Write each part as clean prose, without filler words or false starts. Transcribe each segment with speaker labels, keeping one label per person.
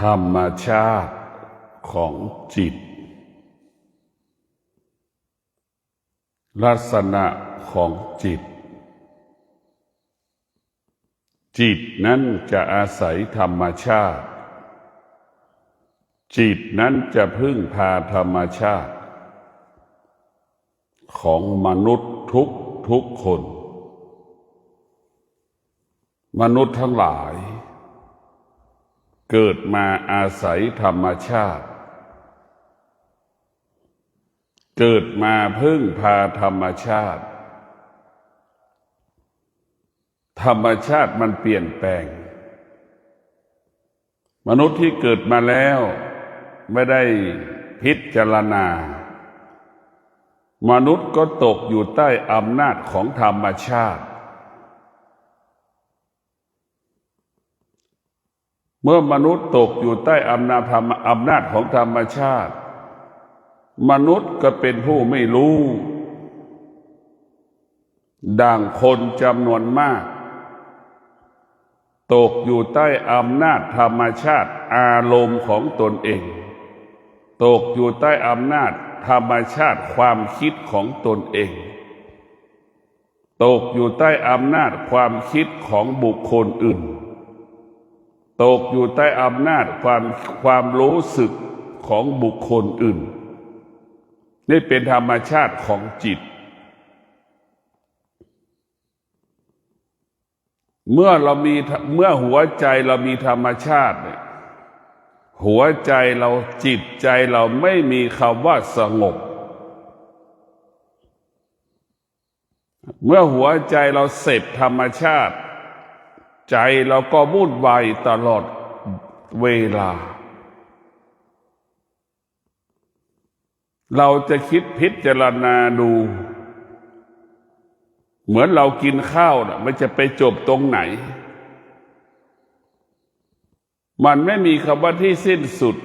Speaker 1: ธรรมชาติของจิตลักษณะของจิตนั้นจะอาศัยธรรมชาติจิตนั้นจะพึ่งพาธรรมชาติของมนุษย์ทุกคนมนุษย์ทั้งหลายเกิดมาอาศัยธรรมชาติเกิดมาพึ่งพาธรรมชาติธรรมชาติมันเปลี่ยนแปลงมนุษย์ที่เกิดมาแล้วไม่ได้พิจารณามนุษย์ก็ตกอยู่ใต้อำนาจของธรรมชาติเมื่อมนุษย์ตกอยู่ใต้อำนาจของธรรมชาติมนุษย์ก็เป็นผู้ไม่รู้ดังคนจำนวนมากตกอยู่ใต้อำนาจธรรมชาติอารมณ์ของตนเองตกอยู่ใต้อำนาจธรรมชาติความคิดของตนเองตกอยู่ใต้อำนาจความคิดของบุคคลอื่นตกอยู่ใต้อำนาจความรู้สึกของบุคคลอื่นนี่เป็นธรรมชาติของจิตเมื่อหัวใจเรามีธรรมชาติเนี่ยหัวใจเราจิตใจเราไม่มีคำว่าสงบเมื่อหัวใจเราเสพธรรมชาติใจเราก็วุ่นวายตลอดเวลาเราจะคิดพิจารณาดูเหมือนเรากินข้าวน่ะมันจะไปจบตรงไหนมันไม่มีคำว่าที่สิ้นสุด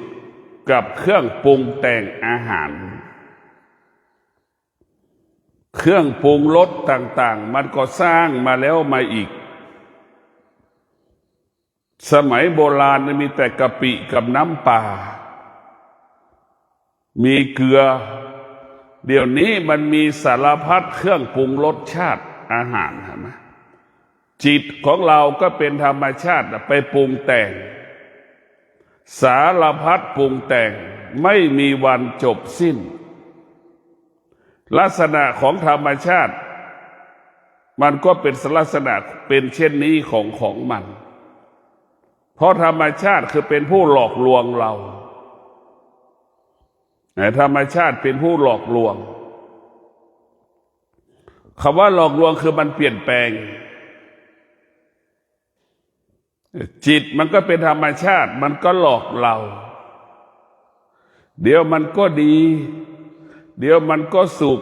Speaker 1: กับเครื่องปรุงแต่งอาหารเครื่องปรุงรสต่างๆมันก็สร้างมาแล้วมาอีกสมัยโบราณมีแต่กะปิกับน้ำปลามีเกลือเดี๋ยวนี้มันมีสารพัดเครื่องปรุงรสชาติอาหารเห็นไหมจิตของเราก็เป็นธรรมชาติไปปรุงแต่งสารพัดปรุงแต่งไม่มีวันจบสิ้นลักษณะของธรรมชาติมันก็เป็นลักษณะเป็นเช่นนี้ของมันเพราะธรรมชาติคือเป็นผู้หลอกลวงเราธรรมชาติเป็นผู้หลอกลวงคำว่าหลอกลวงคือมันเปลี่ยนแปลงจิตมันก็เป็นธรรมชาติมันก็หลอกเราเดี๋ยวมันก็ดีเดี๋ยวมันก็สุข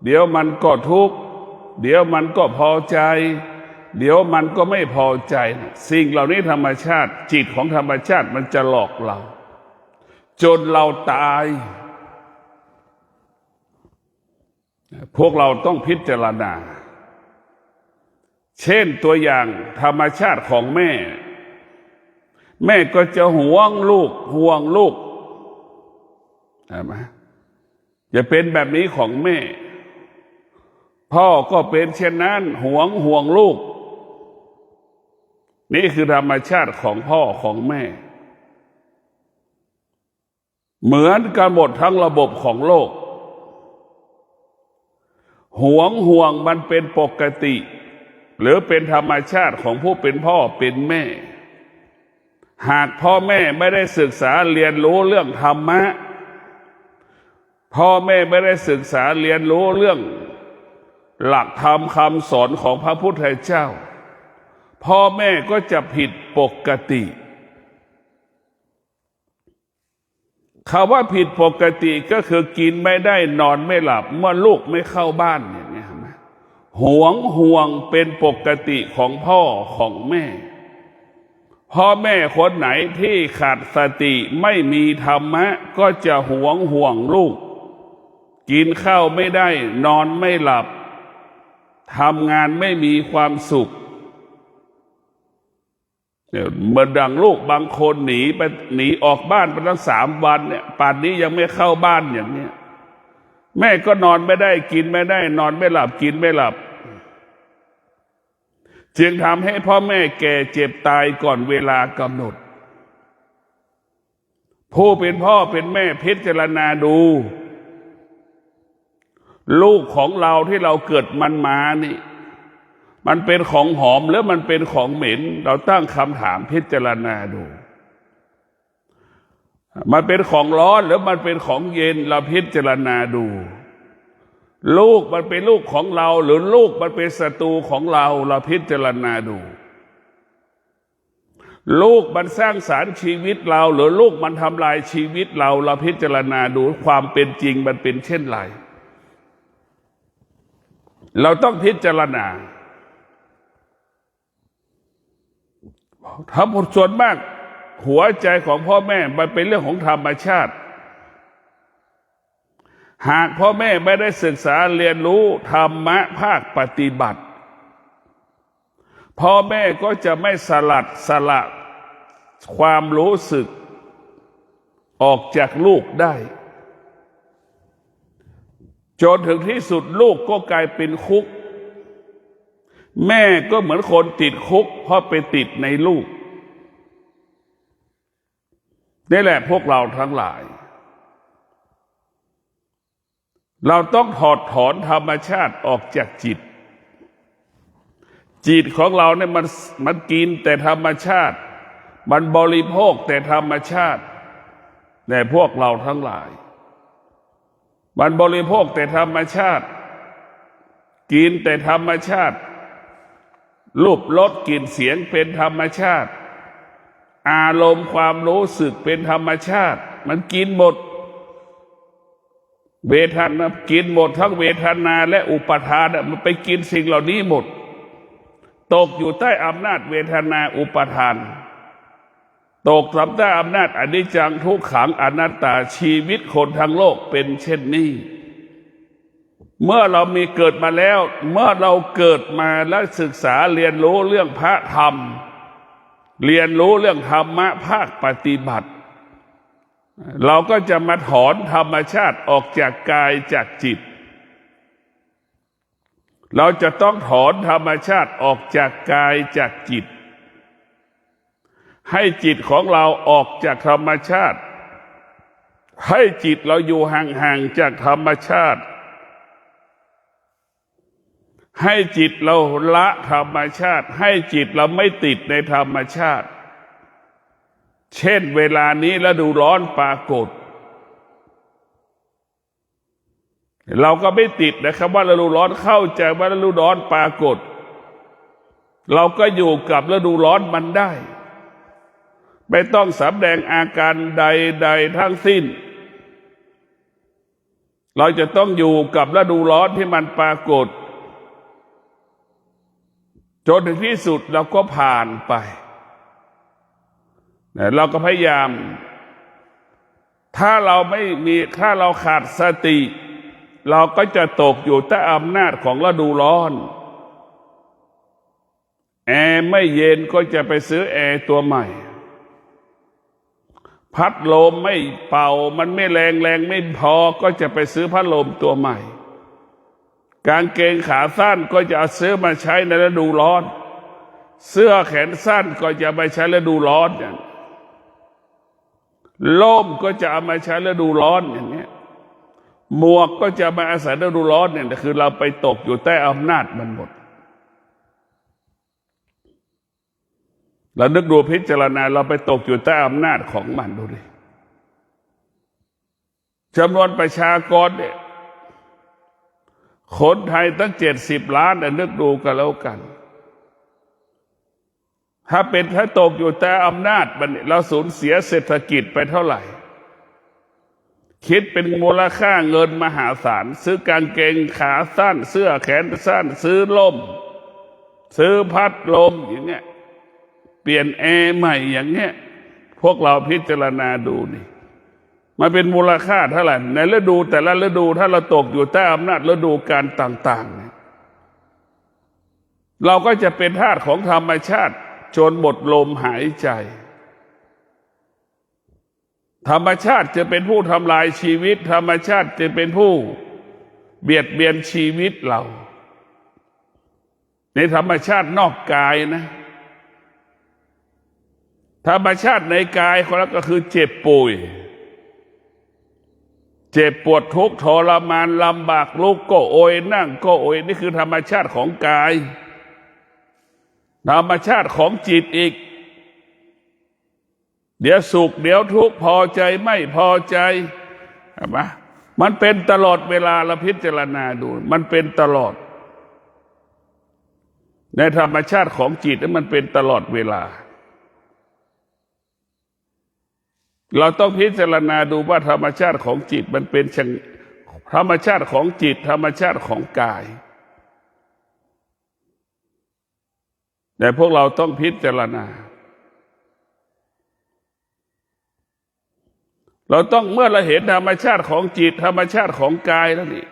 Speaker 1: เดี๋ยวมันก็ทุกข์เดี๋ยวมันก็พอใจเดี๋ยวมันก็ไม่พอใจสิ่งเหล่านี้ธรรมชาติจิตของธรรมชาติมันจะหลอกเราจนเราตายพวกเราต้องพิจารณาเช่นตัวอย่างธรรมชาติของแม่ก็จะหวงลูกใช่ไหมจะเป็นแบบนี้ของแม่พ่อก็เป็นเช่นนั้นห่วงลูกนี่คือธรรมชาติของพ่อของแม่เหมือนกันหมดทั้งระบบของโลกห่วงมันเป็นปกติหรือเป็นธรรมชาติของผู้เป็นพ่อเป็นแม่หากพ่อแม่ไม่ได้ศึกษาเรียนรู้เรื่องธรรมะพ่อแม่ไม่ได้ศึกษาเรียนรู้เรื่องหลักธรรมคำสอนของพระพุทธเจ้าพ่อแม่ก็จะผิดปกติคำว่าผิดปกติก็คือกินไม่ได้นอนไม่หลับเมื่อลูกไม่เข้าบ้านอย่างนี้นะห่วงเป็นปกติของพ่อของแม่พ่อแม่คนไหนที่ขาดสติไม่มีธรรมะก็จะห่วงลูกกินข้าวไม่ได้นอนไม่หลับทำงานไม่มีความสุข เนี่ยเมื่อดังลูกบางคนหนีออกบ้านไปตั้ง3 วันเนี่ยป่านนี้ยังไม่เข้าบ้านอย่างเนี้ยแม่ก็นอนไม่ได้กินไม่ได้นอนไม่หลับกินไม่หลับจึงทำให้พ่อแม่แก่เจ็บตายก่อนเวลากำหนดผู้เป็นพ่อเป็นแม่พิจารณาดูลูกของเราที่เราเกิดมันมานี่มันเป็นของหอมหรือมันเป็นของเหม็นเราตั้งคำถามพิจารณาดูมันเป็นของร้อนหรือมันเป็นของเย็นเราพิจารณาดูลูกมันเป็นลูกของเราหรือลูกมันเป็นศัตรูของเราเราพิจารณาดูลูกมันสร้างสรรค์ชีวิตเราหรือลูกมันทำลายชีวิตเราพิจารณาดูความเป็นจริงมันเป็นเช่นไรเราต้องพิจารณาทั้งหมดส่วนมากหัวใจของพ่อแม่มันเป็นเรื่องของธรรมชาติหากพ่อแม่ไม่ได้ศึกษาเรียนรู้ธรรมะภาคปฏิบัติพ่อแม่ก็จะไม่สละความรู้สึกออกจากลูกได้จนถึงที่สุดลูกก็กลายเป็นคุกแม่ก็เหมือนคนติดคุกเพราะไปติดในลูกนี่แหละพวกเราทั้งหลายเราต้องถอดถอนธรรมชาติออกจากจิตของเราเนี่ยมันกินแต่ธรรมชาติมันบริโภคแต่ธรรมชาติแต่พวกเราทั้งหลายมันบริโภคแต่ธรรมชาติกินแต่ธรรมชาติรูปรสกลิ่นเสียงเป็นธรรมชาติอารมณ์ความรู้สึกเป็นธรรมชาติมันกินหมดเวทนากินหมดทั้งเวทนาและอุปทานมันไปกินสิ่งเหล่านี้หมดตกอยู่ใต้อำนาจเวทนาอุปทานตกใต้อำนาจอนิจจังทุกขังอนัตตาชีวิตคนทั้งโลกเป็นเช่นนี้เมื่อเรามีเกิดมาแล้วเมื่อเราเกิดมาและศึกษาเรียนรู้เรื่องพระธรรมเรียนรู้เรื่องธรรมะภาคปฏิบัติเราก็จะมาถอนธรรมชาติออกจากกายจากจิตเราจะต้องถอนธรรมชาติออกจากกายจากจิตให้จิตของเราออกจากธรรมชาติให้จิตเราอยู่ห่างๆจากธรรมชาติให้จิตเราละธรรมชาติให้จิตเราไม่ติดในธรรมชาติเช่นเวลานี้ฤดูร้อนปรากฏเราก็ไม่ติดนะครับว่าฤดูร้อนเข้าใจว่าฤดูร้อนปรากฏเราก็อยู่กับฤดูร้อนมันได้ไม่ต้องแสดงอาการใดๆทั้งสิ้นเราจะต้องอยู่กับฤดูร้อนที่มันปรากฏจนถึงที่สุดเราก็ผ่านไปเราก็พยายามถ้าเราขาดสติเราก็จะตกอยู่ใต้อำนาจของฤดูร้อนแอร์ไม่เย็นก็จะไปซื้อแอร์ตัวใหม่พัดลมไม่เป่ามันไม่แรงไม่พอก็จะไปซื้อพัดลมตัวใหม่กางเกงขาสั้นก็จะเอาซื้อมาใช้ในฤดูร้อนเสื้อแขนสั้นก็จะไปใช้ฤดูร้อนอย่างล่มก็จะเอามาใช้ฤดูร้อนอย่างนี้หมวกก็จะมาอาศัยฤดูร้อนเนี่ยคือเราไปตกอยู่ใต้อำนาจมันหมดเรานึกดูพิจารณาเราไปตกอยู่ใต้อำนาจของมันดูดิจำนวนประชากรเนี่ยคนไทยตั้ง70 ล้านนึกดูกันแล้วกันถ้าตกอยู่ใต้อำนาจมันเราสูญเสียเศรษฐกิจไปเท่าไหร่คิดเป็นมูลค่าเงินมหาศาลซื้อกางเกงขาสั้นเสื้อแขนสั้นซื้อล่มซื้อพัดลมอย่างเงี้ยเปลี่ยนแอร์ใหม่อย่างเงี้ยพวกเราพิจารณาดูนี่มันเป็นมูลค่าเท่าไหร่ในฤดูแต่ละฤดูถ้าเราตกอยู่ใต้อำนาจฤดูกาลต่างๆเราก็จะเป็นทาสของธรรมชาติ จนหมดลมหายใจธรรมชาติจะเป็นผู้ทำลายชีวิตธรรมชาติจะเป็นผู้เบียดเบียนชีวิตเราในธรรมชาตินอกกายนะธรรมชาติในกายของเราก็คือเจ็บป่วยเจ็บปวดทุกข์ทรมานลำบากลุกก็โอยนั่งก็โอยนี่คือธรรมชาติของกายธรรมชาติของจิตอีกเดี๋ยวสุขเดี๋ยวทุกข์พอใจไม่พอใจเห็นไหมมันเป็นตลอดเวลาเราพิจารณาดูมันเป็นตลอดในธรรมชาติของจิตมันเป็นตลอดเวลาเราต้องพิจารณาดูว่าธรรมชาติของจิตมันเป็นธรรมชาติของจิตธรรมชาติของกายแต่พวกเราต้องพิจารณาเราต้องเมื่อเราเห็นธรรมชาติของจิตธรรมชาติของกายแล้วนี่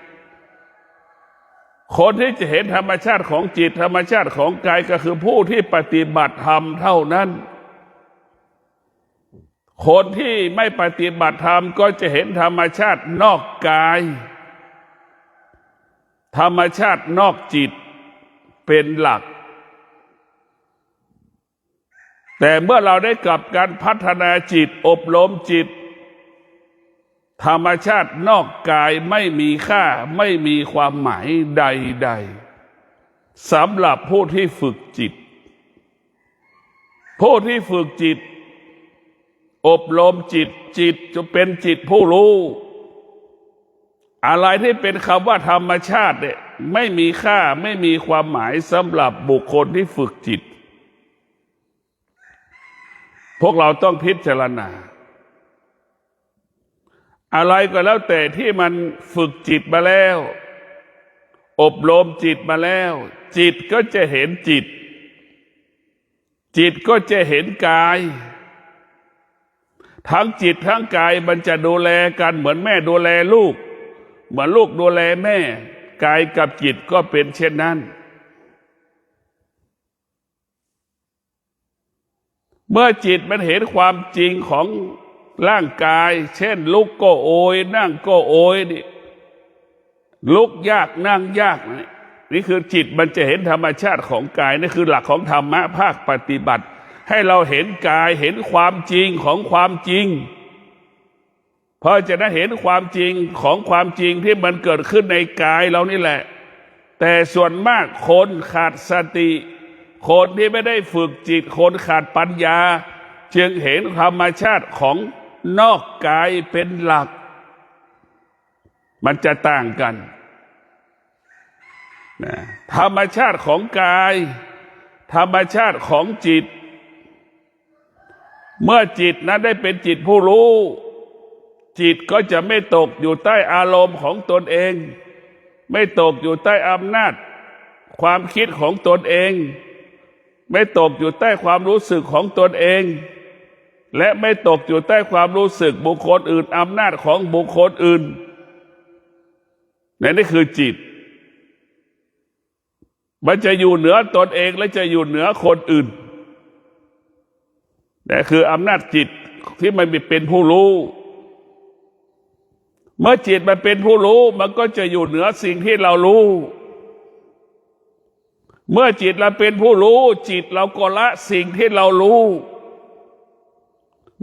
Speaker 1: คนที่จะเห็นธรรมชาติของจิตธรรมชาติของกายก็คือผู้ที่ปฏิบัติธรรมเท่านั้นคนที่ไม่ปฏิบัติธรรมก็จะเห็นธรรมชาตินอกกายธรรมชาตินอกจิตเป็นหลักแต่เมื่อเราได้กลับการพัฒนาจิตอบรมจิตธรรมชาตินอกกายไม่มีค่าไม่มีความหมายใดๆสำหรับผู้ที่ฝึกจิตผู้ที่ฝึกจิตอบรมจิตจิตจะเป็นจิตผู้รู้อะไรที่เป็นคำว่าธรรมชาติเนี่ยไม่มีค่าไม่มีความหมายสำหรับบุคคลที่ฝึกจิตพวกเราต้องพิจารณาอะไรก็แล้วแต่ที่มันฝึกจิตมาแล้วอบรมจิตมาแล้วจิตก็จะเห็นจิตจิตก็จะเห็นกายทั้งจิตทั้งกายมันจะดูแลกันเหมือนแม่ดูแลลูกเหมือนลูกดูแลแม่กายกับจิตก็เป็นเช่นนั้นเมื่อจิตมันเห็นความจริงของร่างกายเช่นลุกก็โอยนั่งก็โอยนี่ลุกยากนั่งยากนี่คือจิตมันจะเห็นธรรมชาติของกายนี่คือหลักของธรรมะภาคปฏิบัติให้เราเห็นกายเห็นความจริงของความจริงพอจะได้เห็นความจริงของความจริงที่มันเกิดขึ้นในกายเรานี่แหละแต่ส่วนมากคนขาดสติคนที่ไม่ได้ฝึกจิตคนขาดปัญญาจึงเห็นธรรมชาติของนอกกายเป็นหลักมันจะต่างกันนะธรรมชาติของกายธรรมชาติของจิตเมื่อจิตนั้นได้เป็นจิตผู้รู้จิตก็จะไม่ตกอยู่ใต้อารมณ์ของตนเองไม่ตกอยู่ใต้อำนาจความคิดของตนเองไม่ตกอยู่ใต้ความรู้สึกของตนเองและไม่ตกอยู่ใต้ความรู้สึกบุคคลอื่นอำนาจของบุคคลอื่นนี่คือจิตมันจะอยู่เหนือตนเองและจะอยู่เหนือคนอื่นนี่คืออำนาจจิตที่มันเป็นผู้รู้เมื่อจิตมันเป็นผู้รู้มันก็จะอยู่เหนือสิ่งที่เรารู้เมื่อจิตเราเป็นผู้รู้จิตเราก็ละสิ่งที่เรารู้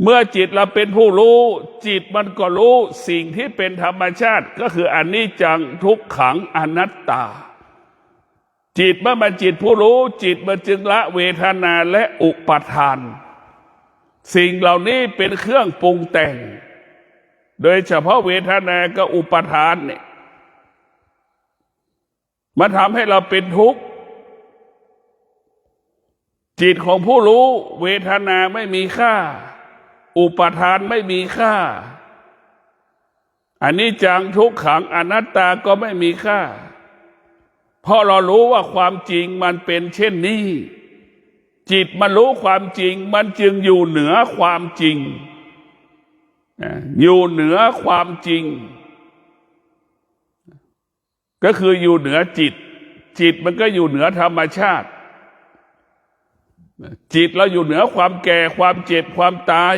Speaker 1: เมื่อจิตเราเป็นผู้รู้จิตมันก็รู้สิ่งที่เป็นธรรมชาติก็คืออนิจจังทุกขังอนัตตาจิตเมื่อมันจิตผู้รู้จิตมันจึงละเวทนาและอุปาทานสิ่งเหล่านี้เป็นเครื่องปรุงแต่งโดยเฉพาะเวทนากับอุปาทานเนี่ยมันทำให้เราเป็นทุกข์จิตของผู้รู้เวทนาไม่มีค่าอุปาทานไม่มีค่าอนิจจังทุกขังอนัตตาก็ไม่มีค่าเพราะเรารู้ว่าความจริงมันเป็นเช่นนี้จิตมันรู้ความจริงมันจึงอยู่เหนือความจริงอยู่เหนือความจริงก็คืออยู่เหนือจิตจิตมันก็อยู่เหนือธรรมชาติ จิตเราอยู่เหนือความแก่ความเจ็บความตาย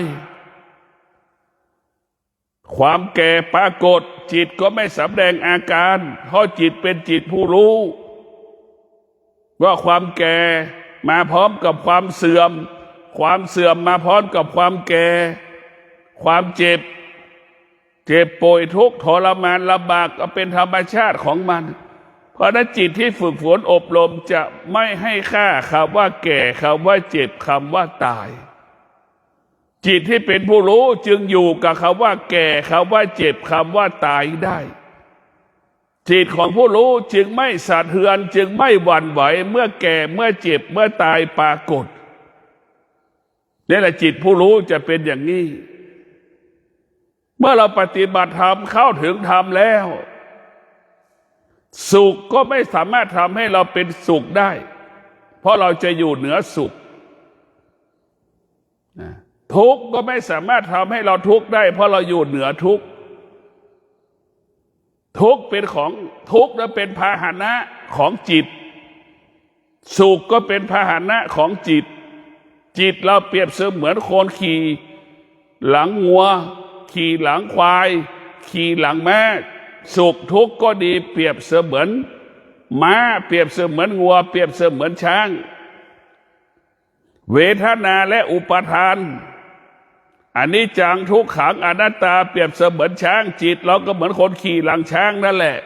Speaker 1: ความแก่ปรากฏจิตก็ไม่สำแดงอาการเพราะจิตเป็นจิตผู้รู้ว่าความแก่มาพร้อมกับความเสื่อมความเสื่อมมาพร้อมกับความแก่ความเจ็บป่วยทุกข์ทรมานลำบากก็เป็นธรรมชาติของมันเพราะนั้นจิตที่ฝึกฝนอบรมจะไม่ให้ค่าคำว่าแก่คำว่าเจ็บคำว่าตายจิตที่เป็นผู้รู้จึงอยู่กับคำว่าแก่คำว่าเจ็บคำว่าตายได้จิตของผู้รู้จึงไม่สะเทือนจึงไม่หวั่นไหวเมื่อแก่เมื่อเจ็บเมื่อตายปรากฏนี่แหละจิตผู้รู้จะเป็นอย่างนี้เมื่อเราปฏิบัติธรรมเข้าถึงธรรมแล้วสุขก็ไม่สามารถทำให้เราเป็นสุขได้เพราะเราจะอยู่เหนือสุขทุกข์ก็ไม่สามารถทำให้เราทุกข์ได้เพราะเราอยู่เหนือทุกข์ทุกข์เป็นของทุกข์และเป็นพาหนะของจิตสุขก็เป็นพาหนะของจิตจิตเราเปรียบเสมือนคนขี่หลังงัวขี่หลังควายขี่หลังม้าสุขทุกข์ก็ดีเปรียบเสมือนม้าเปรียบเสมือนงัวเปรียบเสมือนช้างเวทนาและอุปาทานอนิจจังทุกขังอนัตตาเปรียบเสมือนช้างจิตเราก็เหมือนคนขี่หลังช้างนั่นแหละ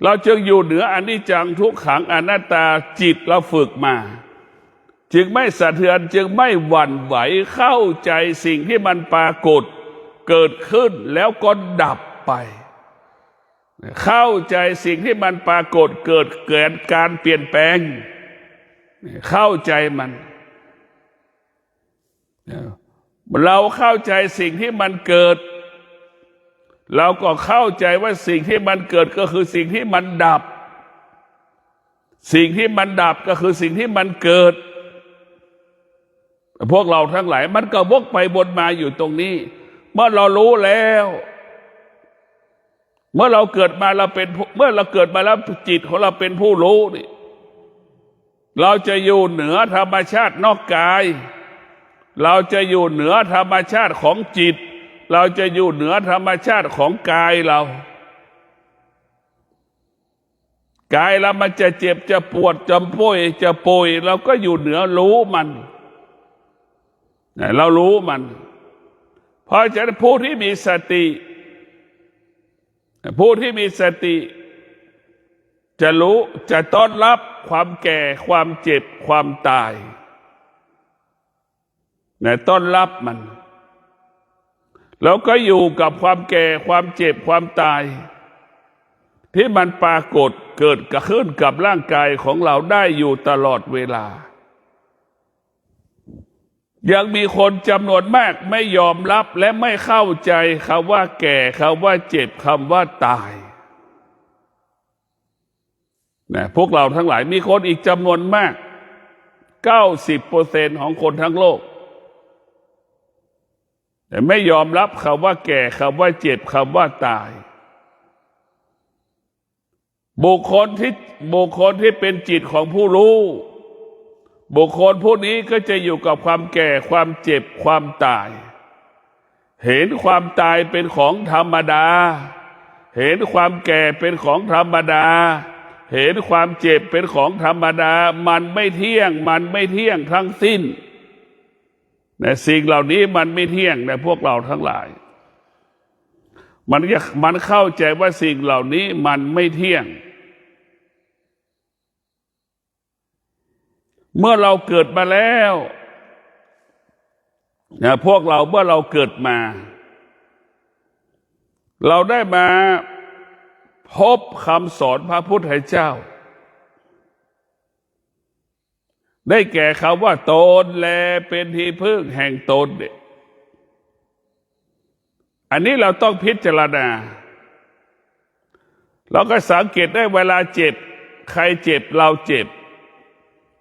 Speaker 1: เราจึงอยู่เหนืออนิจจังทุกขังอนัตตาจิตเราฝึกมาจึงไม่สะเทือนจึงไม่หวั่นไหวเข้าใจสิ่งที่มันปรากฏเกิดขึ้นแล้วก็ดับไปเข้าใจสิ่งที่มันปรากฏเกิดการเปลี่ยนแปลงเข้าใจมันเราเข้าใจสิ่งที่มันเกิดเราก็เข้าใจว่าสิ่งที่มันเกิดก็คือสิ่งที่มันดับสิ่งที่มันดับก็คือสิ่งที่มันเกิดพวกเราทั้งหลายมันก็วกไปวนมาอยู่ตรงนี้เมื่อเรารู้แล้วเมื่อเราเกิดมาเราเป็นเมื่อเราเกิดมาแล้วจิตของเราเป็นผู้รู้นี่เราจะอยู่เหนือธรรมชาตินอกกายเราจะอยู่เหนือธรรมชาติของจิตเราจะอยู่เหนือธรรมชาติของกายเรากายเรามันจะเจ็บจะปวดจะป่วยเราก็อยู่เหนือรู้มันเรารู้มันเพราะฉะนั้นผู้ที่มีสติจะรู้จะต้อนรับความแก่ความเจ็บความตายต้อนรับมันแล้วก็อยู่กับความแก่ความเจ็บความตายที่มันปรากฏเกิดขึ้นกับร่างกายของเราได้อยู่ตลอดเวลายังมีคนจำนวนมากไม่ยอมรับและไม่เข้าใจคำว่าแก่คำว่าเจ็บคำว่าตายพวกเราทั้งหลายมีคนอีกจำนวนมาก 90% ของคนทั้งโลกแต่ไม่ยอมรับคำว่าแก่คำว่าเจ็บคำว่าตายบุคคลที่เป็นจิตของผู้รู้บุคคลผู้นี้ก็จะอยู่กับความแก่ความเจ็บความตายเห็นความตายเป็นของธรรมดาเห็นความแก่เป็นของธรรมดาเห็นความเจ็บเป็นของธรรมดามันไม่เที่ยงทั้งสิ้นแต่สิ่งเหล่านี้มันไม่เที่ยงนะพวกเราทั้งหลายมันเข้าใจว่าสิ่งเหล่านี้มันไม่เที่ยงเมื่อเราเกิดมาแล้วพวกเราเมื่อเราเกิดมาเราได้มาพบคำสอนพระพุทธเจ้าได้แก่คำว่าตนแลเป็นที่พึ่งแห่งตนเนี่ยอันนี้เราต้องพิจารณาเราก็สังเกตได้เวลาเจ็บใครเจ็บเราเจ็บ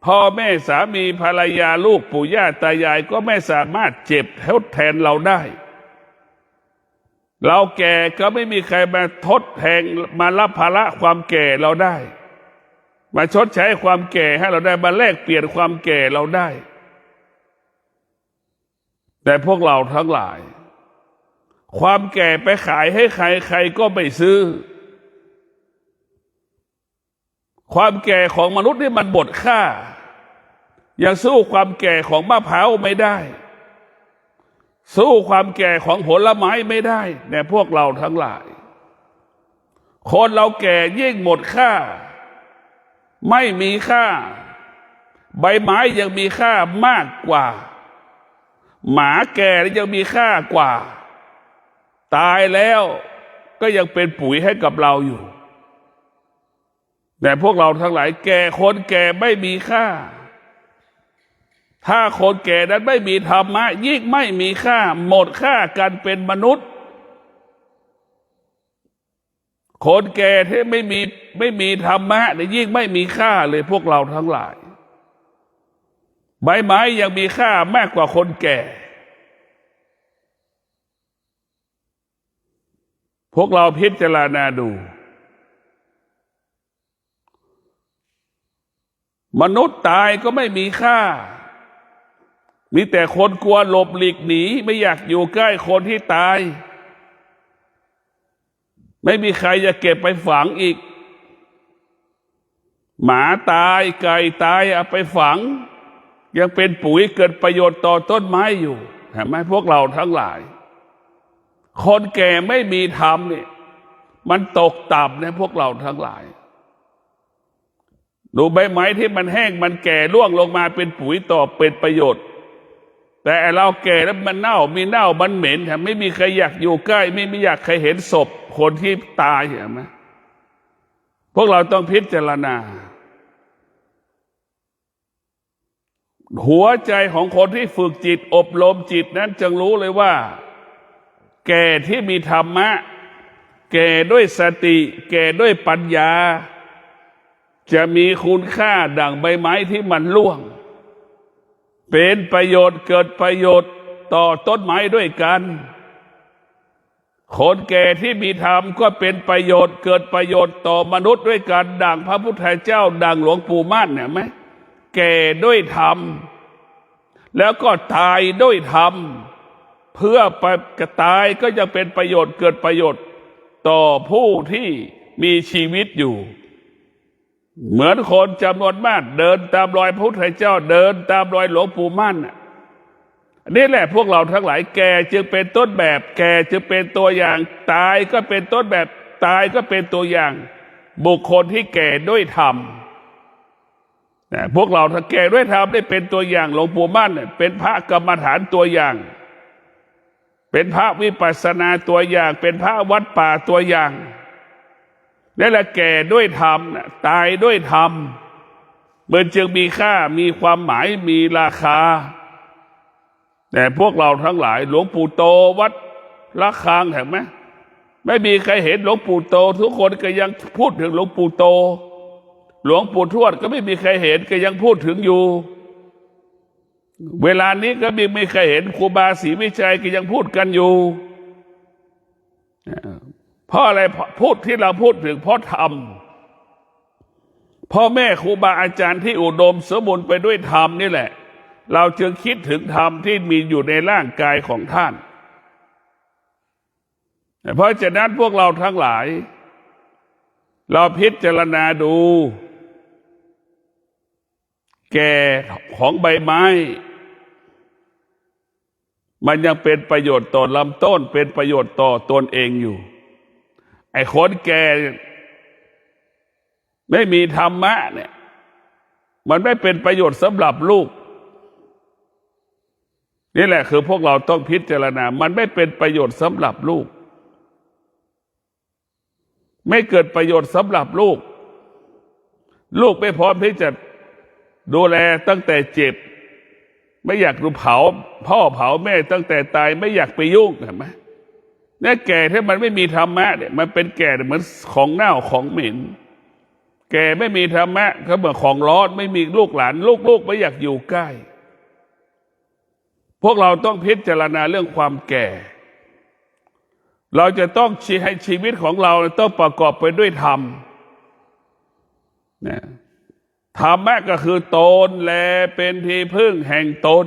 Speaker 1: พ่อแม่สามีภรรยาลูกปู่ย่าตายายก็ไม่สามารถเจ็บทดแทนเราได้เราแก่ก็ไม่มีใครมาทดแทนมารับภาระความแก่เราได้ มาชดใช้ความแก่ให้เราได้มาแลกเปลี่ยนความแก่เราได้แต่พวกเราทั้งหลายความแก่ไปขายให้ใครใครก็ไม่ซื้อความแก่ของมนุษย์นี่มันหมดค่ายังสู้ความแก่ของมะพร้าวไม่ได้สู้ความแก่ของผลไม้ไม่ได้แต่พวกเราทั้งหลายคนเราแก่ยิ่งหมดค่าไม่มีค่าใบไม้ยังมีค่ามากกว่าหมาแก่ยังมีค่ากว่าตายแล้วก็ยังเป็นปุ๋ยให้กับเราอยู่แต่พวกเราทั้งหลายแก่คนแก่ไม่มีค่าถ้าคนแก่นั้นไม่มีธรรมะยิ่งไม่มีค่าหมดค่ากันเป็นมนุษย์คนแก่ที่ไม่มีธรรมะเนี่ยยิ่งไม่มีค่าเลยพวกเราทั้งหลายใบไม้ยังมีค่ามากกว่าคนแก่พวกเราพิจารณาดูมนุษย์ตายก็ไม่มีค่ามีแต่คนกลัวหลบหลีกหนีไม่อยากอยู่ใกล้คนที่ตายไม่มีใครจะเก็บไปฝังอีกหมาตายไก่ตายเอาไปฝังยังเป็นปุ๋ยเกิดประโยชน์ต่อต้นไม้อยู่เห็นไหมพวกเราทั้งหลายคนแก่ไม่มีธรรมเนี่ยมันตกต่ำเนี่ยพวกเราทั้งหลายดูใบไม้ที่มันแห้งมันแก่ร่วงลงมาเป็นปุ๋ยต่อเป็นประโยชน์แต่เราแก่แล้วมันเน่ามีเน่ามันเหม็นไม่มีใครอยากอยู่ใกล้ไม่อยากใครเห็นศพคนที่ตายเห็นไหมพวกเราต้องพิจารณาหัวใจของคนที่ฝึกจิตอบรมจิตนั้นจึงรู้เลยว่าแก่ที่มีธรรมะแก่ด้วยสติแก่ด้วยปัญญาจะมีคุณค่าดั่งใบไม้ที่มันร่วงเป็นประโยชน์เกิดประโยชน์ต่อต้นไม้ด้วยกันคนแก่ที่มีธรรมก็เป็นประโยชน์เกิดประโยชน์ต่อมนุษย์ด้วยกันดั่งพระพุทธเจ้าดั่งหลวงปู่มั่นเนี่ยไหมแก่ด้วยธรรมแล้วก็ตายด้วยธรรมเพื่อไปกระตายก็ยังเป็นประโยชน์เกิดประโยชน์ต่อผู้ที่มีชีวิตอยู่เหมือนคนจำนวนมากเดินตามรอยพระพุทธเจ้าเดินตามรอยหลวงปู่มั่นนี่แหละพวกเราทั้งหลายแก่จึงเป็นต้นแบบแก่จึงเป็นตัวอย่างตายก็เป็นต้นแบบตายก็เป็นตัวอย่างบุคคลที่แก่ด้วยธรรมพวกเราถ้าแก่ด้วยธรรมได้เป็นตัวอย่างหลวงปู่มั่นเป็นพระกรรมฐานตัวอย่างเป็นพระวิปัสสนาตัวอย่างเป็นพระวัดป่าตัวอย่างนี่แหละแก่ด้วยธรรมตายด้วยธรรมมันจึงมีค่ามีความหมายมีราคาแต่พวกเราทั้งหลายหลวงปู่โตวัดละฆังเห็นไหมไม่มีใครเห็นหลวงปู่โตทุกคนก็ยังพูดถึงหลวงปู่โตหลวงปู่ทวดก็ไม่มีใครเห็นก็ยังพูดถึงอยู่เวลานี้ก็ไม่ใครเห็นครูบาศรีวิชัยก็ยังพูดกันอยู่เพราะอะไรพูดที่เราพูดถึงเพราะธรรมพ่อแม่ครูบาอาจารย์ที่อุดมสมบูรณ์ไปด้วยธรรมนี่แหละเราจึงคิดถึงธรรมที่มีอยู่ในร่างกายของท่านเพราะฉะนั้นพวกเราทั้งหลายเราพิจารณาดูแก่ของใบไม้มันยังเป็นประโยชน์ต่อลำต้นเป็นประโยชน์ต่อตนเองอยู่ไอ้คนแก่ไม่มีธรรมะเนี่ยมันไม่เป็นประโยชน์สำหรับลูกนี่แหละคือพวกเราต้องพิจารณามันไม่เป็นประโยชน์สำหรับลูกไม่เกิดประโยชน์สำหรับลูกลูกไม่พร้อมที่จะดูแลตั้งแต่เจ็บไม่อยากดูเผาพ่อเผาแม่ตั้งแต่ตายไม่อยากไปยุ่งเห็นไหมเนี่ยแก่ที่มันไม่มีธรรมะเนี่ยมันเป็นแก่เหมือนของเน่าของเหม็นแก่ไม่มีธรรมะก็เหมือนของร้อนไม่มีลูกหลานลูกไม่อยากอยู่ใกล้พวกเราต้องพิจารณาเรื่องความแก่เราจะต้องให้ชีวิตของเราต้องประกอบไปด้วยธรรมนะ ธรรมะก็คือตนแลเป็นที่พึ่งแห่งตน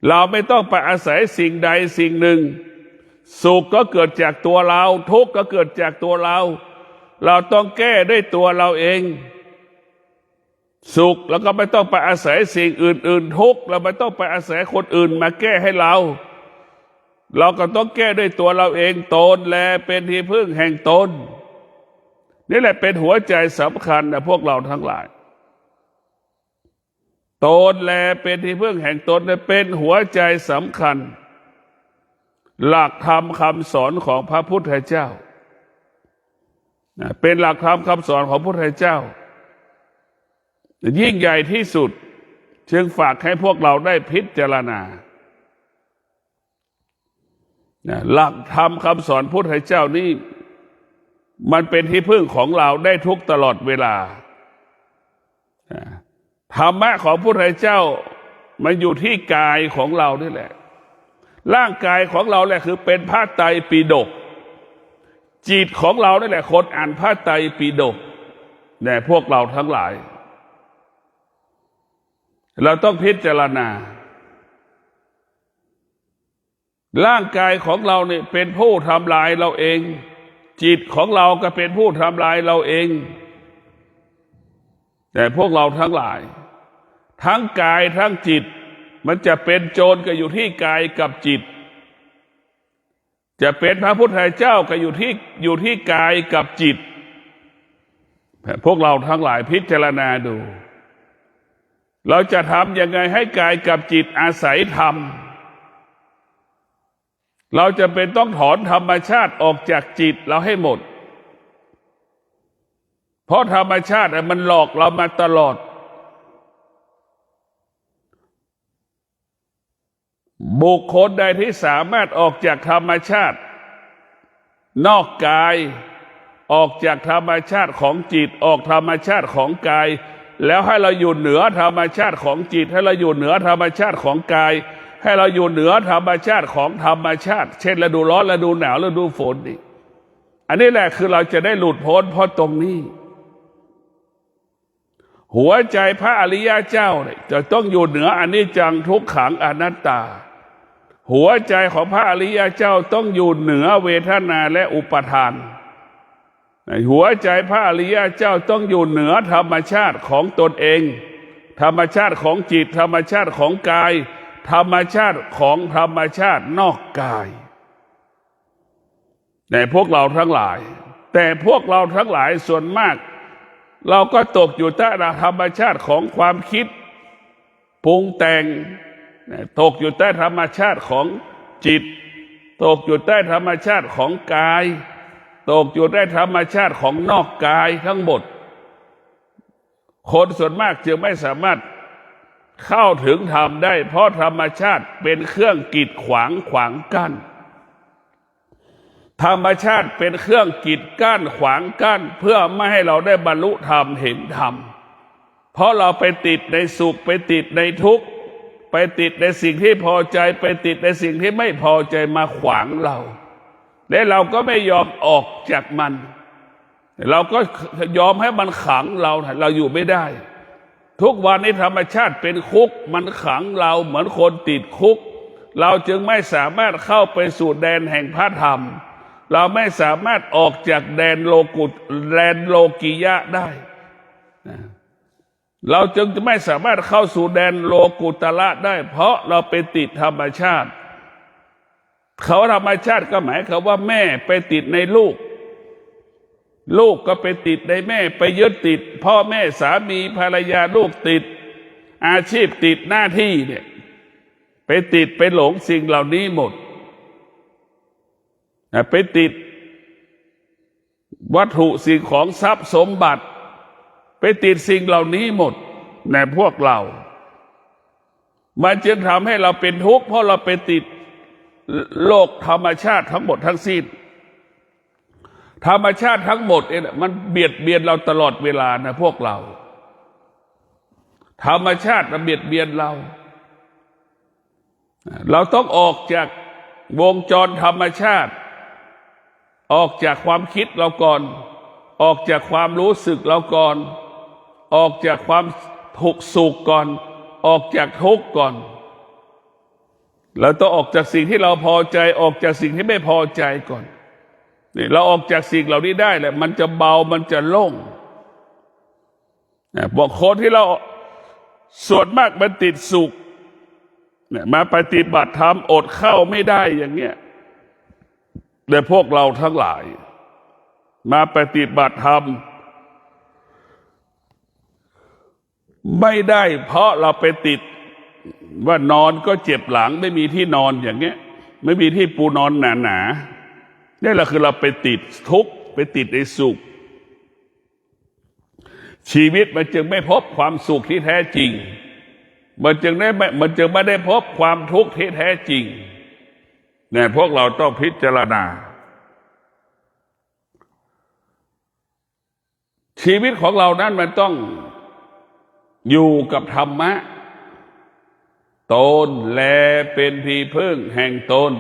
Speaker 1: เราไม่ต้องไปอาศัยสิ่งใดสิ่งหนึ่งสุขก็เกิดจากตัวเราทุกข์ก็เกิดจากตัวเราเราต้องแก้ด้วยตัวเราเองสุขแล้วก็ไม่ต้องไปอาศัยสิ่งอื่นๆทุกข์เราไม่ต้องไปอาศัยคนอื่นมาแก้ให้เราก็ต้องแก้ด้วยตัวเราเองตนแลเป็นที่พึ่งแห่งตนนี่แหละเป็นหัวใจสำคัญนะพวกเราทั้งหลายตนแลเป็นที่พึ่งแห่งตนเป็นหัวใจสำคัญหลักธรรมคำสอนของพระพุทธเจ้าเป็นหลักธรรมคำสอนของพระพุทธเจ้ายิ่งใหญ่ที่สุดจึงฝากให้พวกเราได้พิจารณาหลักธรรมคำสอนพุทธเจ้านี่มันเป็นที่พึ่งของเราได้ทุกตลอดเวลาธรรมะของพุทธเจ้ามันอยู่ที่กายของเรานี่แหละร่างกายของเราแหละคือเป็นพระไตรปิฎกจิตของเรานี่แหละคนอ่านพระไตรปิฎกเนี่ยพวกเราทั้งหลายเราต้องพิจารณาร่างกายของเราเนี่ยเป็นผู้ทำลายเราเองจิตของเราก็เป็นผู้ทำลายเราเองแต่พวกเราทั้งหลายทั้งกายทั้งจิตมันจะเป็นโจรก็อยู่ที่กายกับจิตจะเป็นพระพุทธเจ้าก็อยู่ที่กายกับจิตพวกเราทั้งหลายพิจารณาดูเราจะทำยังไงให้กายกับจิตอาศัยธรรมเราจะเป็นต้องถอนธรรมชาติออกจากจิตเราให้หมดเพราะธรรมชาติมันหลอกเรามาตลอดบุคคลใดที่สามารถออกจากธรรมชาตินอกกายออกจากธรรมชาติของจิตออกธรรมชาติของกายแล้วให้เราอยู่เหนือธรรมชาติของจิตให้เราอยู่เหนือธรรมชาติของกายให้เราอยู่เหนือธรรมชาติของธรรมชาติเช่นฤดูร้อนฤดูหนาวฤดูฝนนี่อันนี้แหละคือเราจะได้หลุดพ้นเพราะตรงนี้หัวใจพระอริยเจ้าเนี่ยจะต้องอยู่เหนืออนิจจังทุกขังอนัตตาหัวใจของพระอริยเจ้าต้องอยู่เหนือเวทนาและอุปาทานหัวใจพระอริยเจ้าต้องอยู่เหนือธรรมชาติของตนเองธรรมชาติของจิตธรรมชาติของกายธรรมชาติของธรรมชาตินอกกายแต่พวกเราทั้งหลายส่วนมากเราก็ตกอยู่ใต้ธรรมชาติของความคิดปรุงแต่งตกอยู่ใต้ธรรมชาติของจิตตกอยู่ใต้ธรรมชาติของกายตกอยู่ใต้ธรรมชาติของนอกกายทั้งหมดคนส่วนมากจึงไม่สามารถเข้าถึงธรรมได้เพราะธรรมชาติเป็นเครื่องกีดขวางกั้นธรรมชาติเป็นเครื่องกีดกั้นขวางกั้นเพื่อไม่ให้เราได้บรรลุธรรมเห็นธรรมเพราะเราไปติดในสุขไปติดในทุกข์ไปติดในสิ่งที่พอใจไปติดในสิ่งที่ไม่พอใจมาขวางเราและเราก็ไม่ยอมออกจากมันเราก็ยอมให้มันขังเราอยู่ไม่ได้ทุกวันนี้ธรรมชาติเป็นคุกมันขังเราเหมือนคนติดคุกเราจึงไม่สามารถเข้าไปสู่แดนแห่งพระธรรมเราไม่สามารถออกจากแดนโลกิยะได้เราจึงไม่สามารถเข้าสู่แดนโลกุตระได้เพราะเราไปติดธรรมชาติเขาธรรมชาติก็หมายความว่าแม่ไปติดในลูกลูกก็ไปติดในแม่ไปยึดติดพ่อแม่สามีภรรยาลูกติดอาชีพติดหน้าที่เนี่ยไปติดไปหลงสิ่งเหล่านี้หมดไปติดวัตถุสิ่งของทรัพย์สมบัติไปติดสิ่งเหล่านี้หมดในพวกเรามันจึงทำให้เราเป็นทุกข์เพราะเราไปติดโลกธรรมชาติทั้งหมดทั้งสิ้นธรรมชาติทั้งหมดเนี่ยมันเบียดเบียนเราตลอดเวลานะพวกเราธรรมชาติมันเบียดเบียนเราต้องออกจากวงจรธรรมชาติออกจากความคิดเราก่อน ออกจากความรู้สึกเราก่อนออกจากความทุกข์สุขก่อนออกจากทุกข์ก่อนเราต้องออกจากสิ่งที่เราพอใจออกจากสิ่งที่ไม่พอใจก่อนนี่เราออกจากสิ่งเหล่านี้ได้แหละมันจะเบามันจะโล่งบอกคนที่เราส่วนมากมันติดสุขเนี่ยมาปฏิบัติธรรมอดเข้าไม่ได้อย่างเงี้ยแต่พวกเราทั้งหลายมาปฏิบัติธรรมไม่ได้เพราะเราไปติดว่านอนก็เจ็บหลังไม่มีที่นอนอย่างเงี้ยไม่มีที่ปูนอนหนาๆนี่แหละคือเราไปติดทุกข์ไปติดในสุขชีวิตมันจึงไม่พบความสุขที่แท้จริงมันจึงไม่ได้พบความทุกข์ที่แท้จริงเนี่ยพวกเราต้องพิจารณาชีวิตของเรานั้นมันต้องอยู่กับธรรมะตนแลเป็นที่พึ่งแห่งตน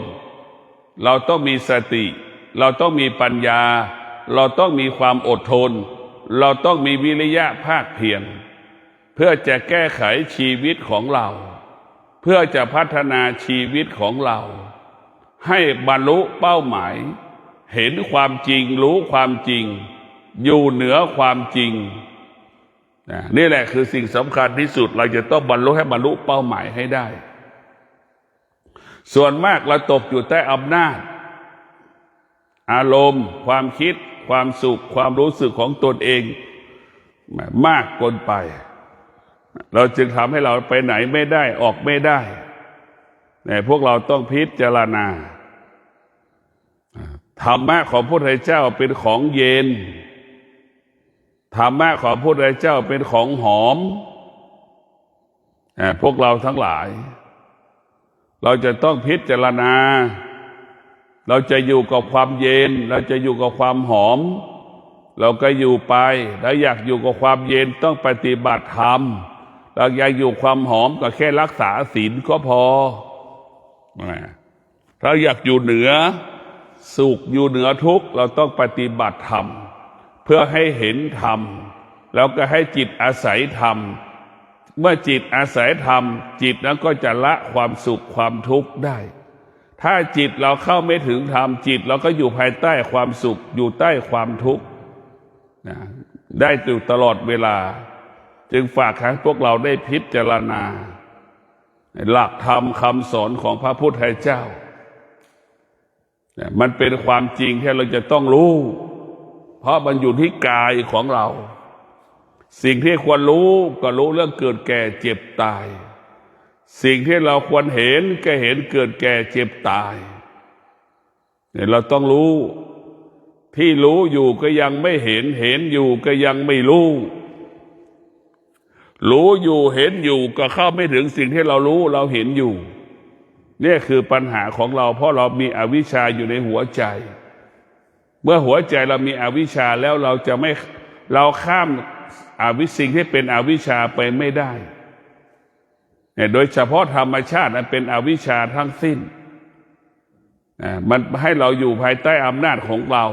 Speaker 1: เราต้องมีสติเราต้องมีปัญญาเราต้องมีความอดทนเราต้องมีวิริยะภาคเพียรเพื่อจะแก้ไขชีวิตของเราเพื่อจะพัฒนาชีวิตของเราให้บรรลุเป้าหมายเห็นความจริงรู้ความจริงอยู่เหนือความจริงนี่แหละคือสิ่งสำคัญที่สุดเราจะต้องบรรลุเป้าหมายให้ได้ส่วนมากเราตกอยู่ใต้อำนาจอารมณ์ความคิดความสุขความรู้สึกของตนเองมากเกินไปเราจึงทำให้เราไปไหนไม่ได้ออกไม่ได้แต่พวกเราต้องพิจารณาธรรมะของพระพุทธเจ้าเป็นของเย็นธรรมะของพระพุทธเจ้าเป็นของหอมพวกเราทั้งหลายเราจะต้องพิจารณาเราจะอยู่กับความเย็นเราจะอยู่กับความหอมเราก็อยู่ไปแล้วอยากอยู่กับความเย็นต้องปฏิบัติธรรมเราอยากอยู่ความหอมก็แค่รักษาศีลก็พอเราอยากอยู่เหนือสุขอยู่เหนือทุกข์เราต้องปฏิบัติธรรมเพื่อให้เห็นธรรมแล้วก็ให้จิตอาศัยธรรมเมื่อจิตอาศัยธรรมจิตนั้นก็จะละความสุขความทุกข์ได้ถ้าจิตเราเข้าไม่ถึงธรรมจิตเราก็อยู่ภายใต้ความสุขอยู่ใต้ความทุกข์ได้อยู่ตลอดเวลาจึงฝากให้พวกเราได้พิจารณาหลักธรรมคำสอนของพระพุทธเจ้ามันเป็นความจริงที่เราจะต้องรู้เพราะมันอยู่ที่กายของเราสิ่งที่ควรรู้ก็รู้เรื่องเกิดแก่เจ็บตายสิ่งที่เราควรเห็นก็เห็นเกิดแก่เจ็บตายเนี่ยเราต้องรู้ที่รู้อยู่ก็ยังไม่เห็นเห็นอยู่ก็ยังไม่รู้รู้อยู่เห็นอยู่ก็เข้าไม่ถึงสิ่งที่เรารู้เราเห็นอยู่นี่คือปัญหาของเราเพราะเรามีอวิชชาอยู่ในหัวใจเมื่อหัวใจเรามีอวิชชาแล้วเราข้ามสิ่งที่เป็นอวิชชาไปไม่ได้โดยเฉพาะธรรมชาตินั้นเป็นอวิชชาทั้งสิ้นมันให้เราอยู่ภายใต้อำนาจของเรา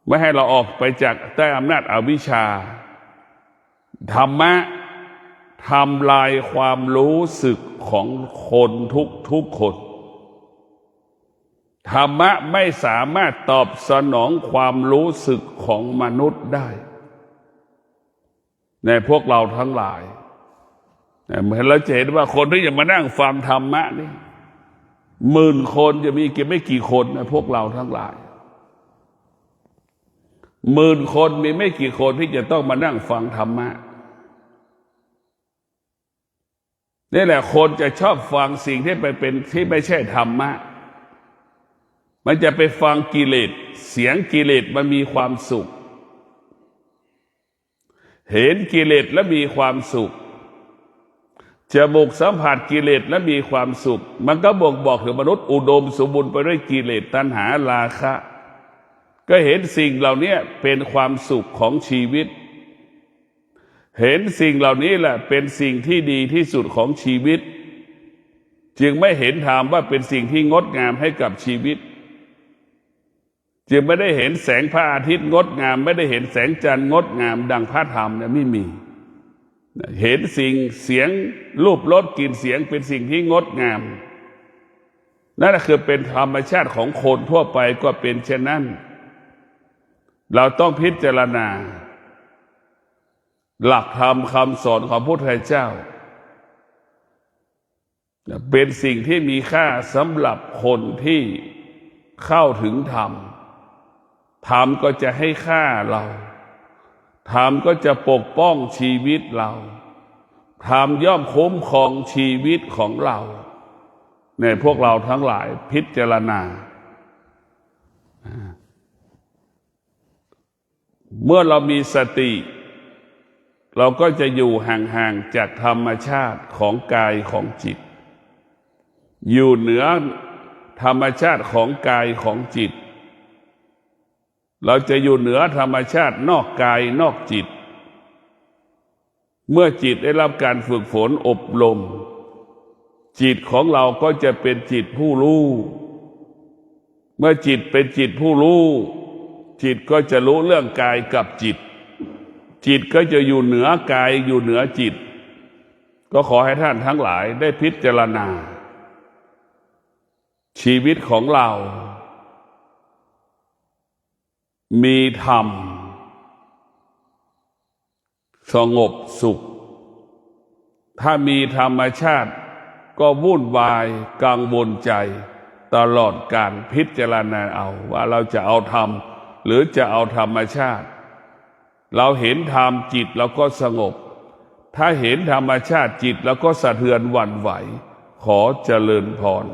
Speaker 1: ไม่ให้เราออกไปจากใต้อำนาจอวิชชาธรรมะทำลายความรู้สึกของคนทุกคนธรรมะไม่สามารถตอบสนองความรู้สึกของมนุษย์ได้ในพวกเราทั้งหลายเหมือนเราจะเห็นว่าคนที่จะมานั่งฟังธรรมะนี่10,000 คนจะมีไม่กี่คนนะพวกเราทั้งหลาย10,000 คนมีไม่กี่คนที่จะต้องมานั่งฟังธรรมะนี่แหละคนจะชอบฟังสิ่งที่ไม่ใช่ธรรมะมันจะไปฟังกิเลสเสียงกิเลสมันมีความสุขเห็นกิเลสแล้วมีความสุขจมูกสัมผัสกิเลสแล้วมีความสุขมันก็บอกถึงมนุษย์อุดมสมบูรณ์ไปด้วยกิเลสตัณหาราคะก็เห็นสิ่งเหล่านี้เป็นความสุขของชีวิตเห็นสิ่งเหล่านี้แหละเป็นสิ่งที่ดีที่สุดของชีวิตจึงไม่เห็นธรรมว่าเป็นสิ่งที่งดงามให้กับชีวิต จึงไม่ได้เห็นแสงพระอาทิตย์งดงามไม่ได้เห็นแสงจันทร์งดงามดังพระธรรมเนี่ยไม่มีเห็นสิ่งเสียงรูปรสกลิ่นเสียงเป็นสิ่งที่งดงามนั่นคือเป็นธรรมชาติของคนทั่วไปก็เป็นเช่นนั้นเราต้องพิจารณาหลักธรรมคำสอนของพระพุทธเจ้าเป็นสิ่งที่มีค่าสำหรับคนที่เข้าถึงธรรมธรรมก็จะให้ค่าเราธรรมก็จะปกป้องชีวิตเราธรรมย่อมคุ้มครองชีวิตของเราในพวกเราทั้งหลายพิจารณาเมื่อเรามีสติเราก็จะอยู่ห่างๆจากธรรมชาติของกายของจิตอยู่เหนือธรรมชาติของกายของจิตเราจะอยู่เหนือธรรมชาตินอกกายนอกจิตเมื่อจิตได้รับการฝึกฝนอบรมจิตของเราก็จะเป็นจิตผู้รู้เมื่อจิตเป็นจิตผู้รู้จิตก็จะรู้เรื่องกายกับจิตจิตก็จะอยู่เหนือกายอยู่เหนือจิตก็ขอให้ท่านทั้งหลายได้พิจารณาชีวิตของเรามีธรรมสงบสุขถ้ามีธรรมชาติก็วุ่นวายกังวลใจตลอดการพิจารณาเอาว่าเราจะเอาธรรมหรือจะเอาธรรมชาติเราเห็นธรรมจิตเราก็สงบถ้าเห็นธรรมชาติจิตเราก็สะเทือนหวั่นไหวขอเจริญพร